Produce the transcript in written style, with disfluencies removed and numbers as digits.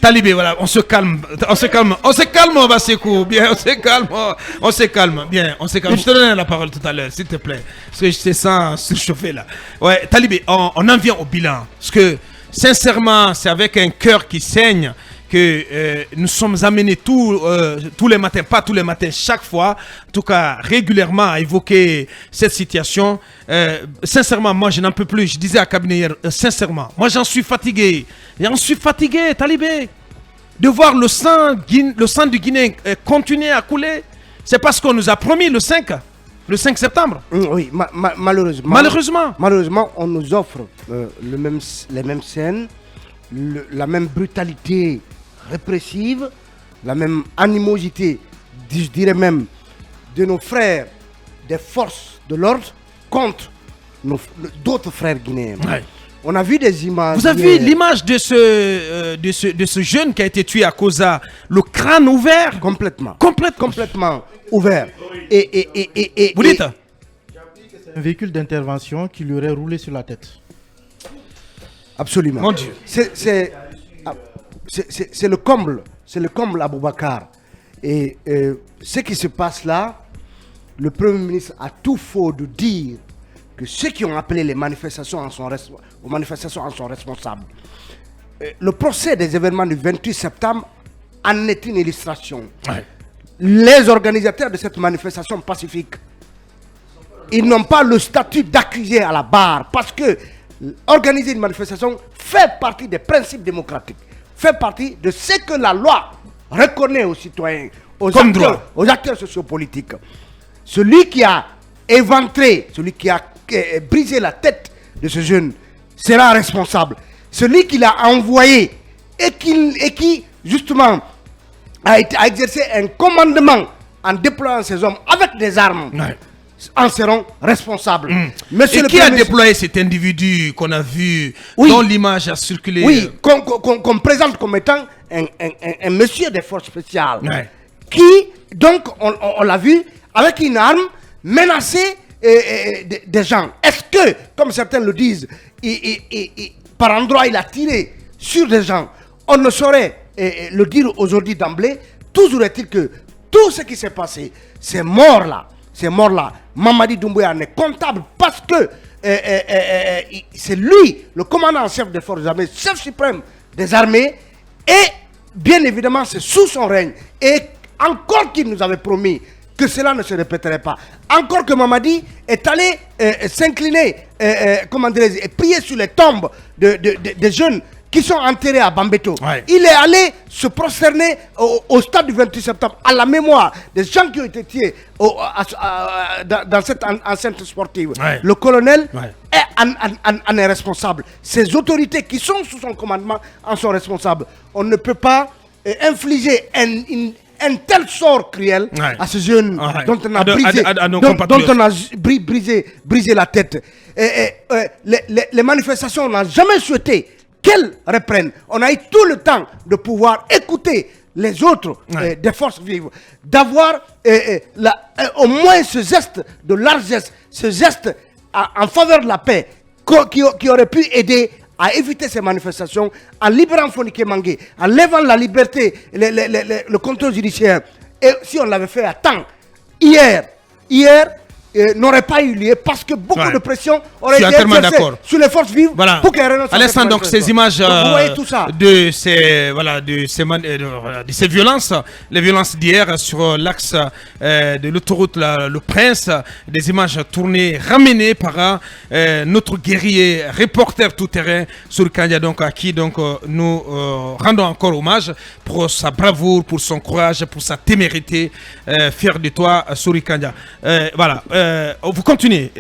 Talibé, voilà, on se calme, Basekou, bien, on se calme, bien, on se calme. Je te donne la parole tout à l'heure, s'il te plaît, parce que je te sens surchauffé là. Ouais, Talibé, on en vient au bilan, parce que sincèrement, c'est avec un cœur qui saigne que nous sommes amenés tous les matins, pas tous les matins, chaque fois, en tout cas régulièrement à évoquer cette situation. Sincèrement, moi je n'en peux plus. Je disais à cabinet hier, sincèrement, moi j'en suis fatigué. Talibé, de voir le sang du Guinée continuer à couler. C'est parce qu'on nous a promis le 5 septembre. Oui, malheureusement, on nous offre les mêmes scènes, la même brutalité répressive, la même animosité, je dirais même, de nos frères des forces de l'ordre contre d'autres frères guinéens. Ouais. On a vu des images. Vous avez vu l'image de ce jeune qui a été tué à Koza, le crâne ouvert? Complètement ouvert. Vous dites? C'est un véhicule d'intervention qui lui aurait roulé sur la tête. Absolument. Mon Dieu. C'est le comble Aboubacar. Et ce qui se passe là, le Premier ministre a tout faux de dire que ceux qui ont appelé les manifestations en sont responsables. Le procès des événements du 28 septembre en est une illustration. Ouais. Les organisateurs de cette manifestation pacifique, ils n'ont pas le statut d'accusé à la barre parce que organiser une manifestation fait partie des principes démocratiques, fait partie de ce que la loi reconnaît aux citoyens, aux acteurs sociopolitiques. Celui qui a éventré, celui qui a brisé la tête de ce jeune sera responsable. Celui qui l'a envoyé et qui justement a exercé un commandement en déployant ses hommes avec des armes. Ouais. En seront responsables. Monsieur qui a déployé cet individu qu'on a vu, dont l'image a circulé? Oui, qu'on présente comme étant un monsieur des forces spéciales. Ouais. Qui, donc, on l'a vu, avec une arme, menacer des gens. Est-ce que, comme certains le disent, par endroit il a tiré sur des gens? On ne saurait le dire aujourd'hui d'emblée. Toujours est-il que tout ce qui s'est passé, ces morts-là, Mamadi Doumbouya en est comptable parce que c'est lui, le commandant en chef des forces armées, chef suprême des armées, et bien évidemment c'est sous son règne. Et encore qu'il nous avait promis que cela ne se répéterait pas, encore que Mamadi est allé s'incliner, et prier sur les tombes des jeunes qui sont enterrés à Bambeto. Ouais. Il est allé se prosterner au stade du 28 septembre à la mémoire des gens qui ont été tués dans cette enceinte sportive. Ouais. Le colonel en est responsable. Ces autorités qui sont sous son commandement en sont responsables. On ne peut pas infliger un tel sort cruel à ce jeune dont on a brisé la tête. Les manifestations n'ont jamais souhaité qu'elles reprennent. On a eu tout le temps de pouvoir écouter les autres des forces vives, d'avoir au moins ce geste de largesse, ce geste en faveur de la paix qui aurait pu aider à éviter ces manifestations en libérant Fonike Mangué, en levant la liberté, le contrôle judiciaire. Et si on l'avait fait à temps, hier n'aurait pas eu lieu parce que beaucoup de pression aurait été exercée sur les forces vives pour qu'elles renoncent. À l'instant, donc, ces images de ces violences, les violences d'hier sur l'axe de l'autoroute Le Prince, des images tournées, ramenées par notre guerrier, reporter tout-terrain sur Kandia, donc, à qui donc, nous rendons encore hommage pour sa bravoure, pour son courage, pour sa témérité. Fier de toi, Souri Kandia. Voilà. Vous continuez.